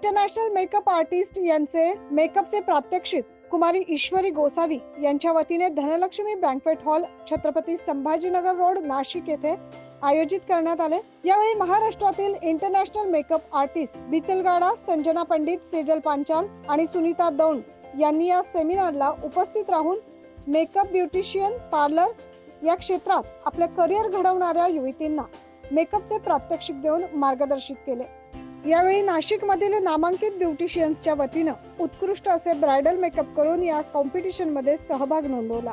International makeup artist यांचे मेकअपचे प्रात्यक्षिक कुमारी ईश्वरी गोसावी यांच्या वतीने Dhanalakshmi banquet hall, Chhatrapati Sambhajinagar road, Nashik येथे आयोजित करण्यात आले। यावेळी महाराष्ट्रातील इंटरनॅशनल मेकअप आर्टिस्ट बिचलगाडा, संजना पंडित, सेजल पांचाल आणि सुनीता दौंड यांनी या सेमिनारला उपस्थित राहून मेकअप, ब्युटिशियन, पार्लर या क्षेत्रात आपले करिअर घडवणाऱ्या युवतींना मेकअपचे प्रात्यक्षिक देऊन मार्गदर्शित केले। यावेळी नाशिक मधील नामांकित ब्युटिशियन्सच्या वतीने उत्कृष्ट असे ब्रायडल मेकअप करून या कॉम्पिटिशन मध्ये सहभाग नोंदवला।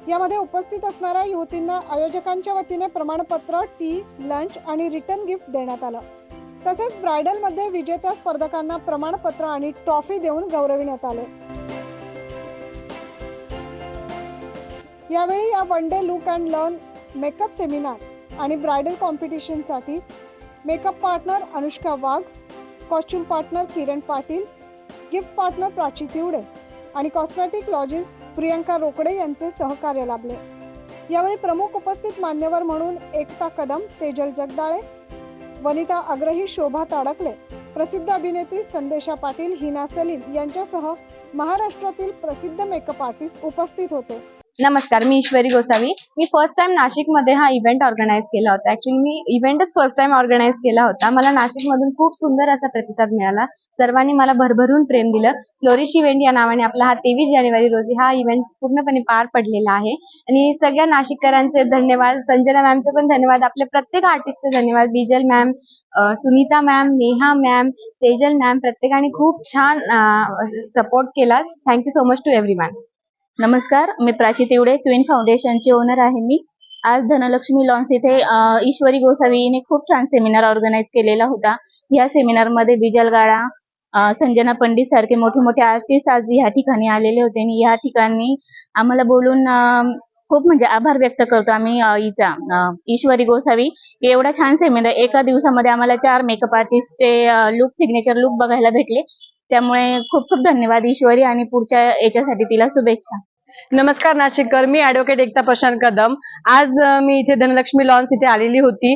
यामध्ये उपस्थित असणाऱ्या युवतींना आयोजकांच्या वतीने प्रमाणपत्र, टी, लंच आणि रिटर्न गिफ्ट देण्यात आलं। तसेच ब्रायडल मध्ये विजेत्या स्पर्धकांना प्रमाणपत्र आणि ट्रॉफी देऊन गौरविण्यात आले। यावेळी या one day look and learn makeup seminar आणि ब्रायडल कॉम्पिटिशन साठी मेकअप पार्टनर अनुष्का वाघ, costume partner Kiran Patil, gift partner Prachi तिवडे आणि कॉस्मेटिक लॉजिस्ट प्रियंका रोकडे यांचे सहकार्य लाभले। यावेळी प्रमुख उपस्थित मान्यवर म्हणून एकता कदम, तेजल जगदाळे, वनिता अग्रही, शोभा ताडकले, प्रसिद्ध अभिनेत्री संदेशा पाटील, हिना सलीम यांच्यासह महाराष्ट्रातील प्रसिद्ध मेकअप आर्टिस्ट उपस्थित होते। नमस्कार, मी ईश्वरी गोसावी। मी फर्स्ट टाइम नाशिकमध्ये हा इव्हेंट ऑर्गनाइज केला होता। ऍक्च्युली मी इव्हेंटच फर्स्ट टाइम ऑर्गनाइज केला होता। मला नाशिकमधून खूप सुंदर असा प्रतिसाद मिळाला। सर्वांनी मला भरभरून प्रेम दिलं। फ्लोरिश इव्हेंट या नावाने आपला हा 23 जानेवारी रोजी हा इव्हेंट पूर्णपणे पार पडलेला आहे आणि सगळ्या नाशिककरांचे धन्यवाद, संजना मॅमचे पण धन्यवाद, आपले प्रत्येक आर्टिस्टचे धन्यवाद, Bijal ma'am, Sunita ma'am, Neha ma'am, Tejal ma'am, प्रत्येकाने खूप छान सपोर्ट केला। Thank you so much to everyone. नमस्कार, मी प्राची तिवडे, क्वीन फाउंडेशनची ओनर आहे। मी आज धनलक्ष्मी लॉन्स इथे ईश्वरी गोसावीने खूप छान सेमिनार ऑर्गनाइज केलेला होता। या सेमिनारमध्ये बिजलगाडा, संजना पंडित सारखे मोठे मोठे आर्टिस्ट आज या ठिकाणी आलेले होते आणि या ठिकाणी आम्हाला बोलून खूप म्हणजे आभार व्यक्त करतो आम्ही ईश्वरी गोसावी। एवढा छान सेमिनार एका दिवसामध्ये आम्हाला 4 मेकअप आर्टिस्टचे लुक, सिग्नेचर लुक बघायला भेटले। त्यामुळे खूप खूप धन्यवाद ईश्वरी आणि पुढच्या याच्यासाठी तिला शुभेच्छा। नमस्कार नाशिककर, मी ॲडव्होकेट एकता प्रशांत कदम। आज मी इथे धनलक्ष्मी लॉन्स इथे आलेली होती।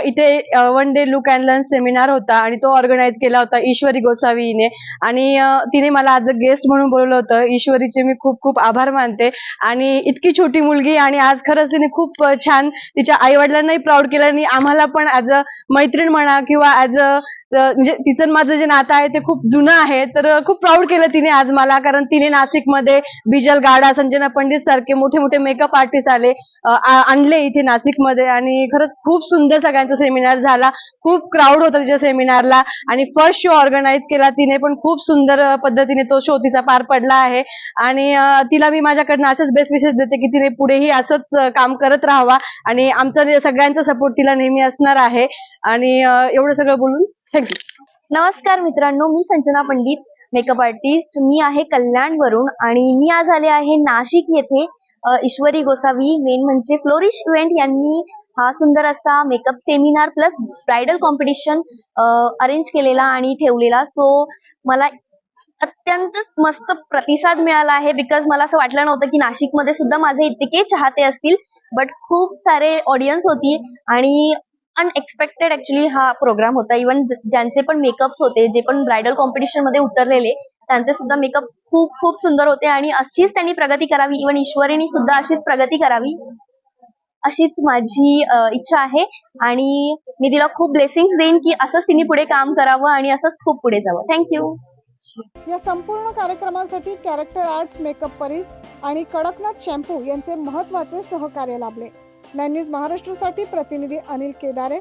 इथे one day look and learn seminar होता आणि तो ऑर्गनाइज केला होता ईश्वरी गोसावीने आणि तिने मला आज गेस्ट म्हणून बोलवलं होतं। ईश्वरीचे मी खूप खूप आभार मानते आणि इतकी छोटी मुलगी आणि आज खरंच तिने खूप छान तिच्या आई वडिलांनाही प्राऊड केलं आणि आम्हाला पण ॲज अ मैत्रीण म्हणा किंवा ॲज अ म्हणजे तिचं माझं जे नातं आहे ते खूप जुनं आहे, तर खूप प्राऊड केलं तिने आज मला, कारण तिने नाशिकमध्ये बिजलगाडा, संजना पंडित सारखे मोठे मोठे मेकअप आर्टिस्ट आणले इथे नाशिकमध्ये आणि खरंच खूप सुंदर सगळ्यांचा सेमिनार झाला। खूप क्राऊड होता तिच्या सेमिनारला आणि फर्स्ट शो ऑर्गनाइज केला तिने, पण खूप सुंदर पद्धतीने तो शो तिचा पार पडला आहे आणि तिला मी माझ्याकडनं असंच बेस्ट विशेष देते की तिने पुढेही असंच काम करत राहावा आणि आमचा सगळ्यांचा सपोर्ट तिला नेहमी असणार आहे आणि एवढं सगळं बोलून थँक्यू। नमस्कार मित्रांनो, मी संजना पंडित, मेकअप आर्टिस्ट। मी आहे कल्याणवरून आणि मी आज आले आहे नाशिक येथे ईश्वरी गोसावी, मेन म्हणजे फ्लोरिश इव्हेंट यांनी हा सुंदर असा makeup seminar plus bridal competition arrange केलेला आणि ठेवलेला। सो मला अत्यंत मस्त प्रतिसाद मिळाला आहे, बिकॉज मला असं वाटलं नव्हतं की नाशिकमध्ये सुद्धा माझे इतके चाहते असतील, बट खूप सारे ऑडियन्स होती आणि अनएक्सपेक्टेड ऍक्च्युली हा प्रोग्राम होता। इव्हन ज्यांचे पण मेकअप्स होते, जे पण ब्रायडल कॉम्पिटिशन मध्ये उतरलेले, त्यांचे सुद्धा मेकअप खूप खूप सुंदर होते आणि अशीच त्यांनी प्रगती करावी, इव्हन ईश्वरीने सुद्धा अशीच प्रगती करावी अशीच माझी इच्छा आहे आणि मी तिला खूप ब्लेसिंग्स देईन की असंच तिने पुढे काम करावं आणि असंच खूप पुढे जावं। थँक्यू। या संपूर्ण कार्यक्रमासाठी कॅरेक्टर आर्ट्स, मेकअप परीस आणि कडकनाथ शॅम्पू यांचे महत्त्वाचे सहकार्य लाभले। मॅन न्यूज महाराष्ट्रासाठी प्रतिनिधी अनिल केदारे।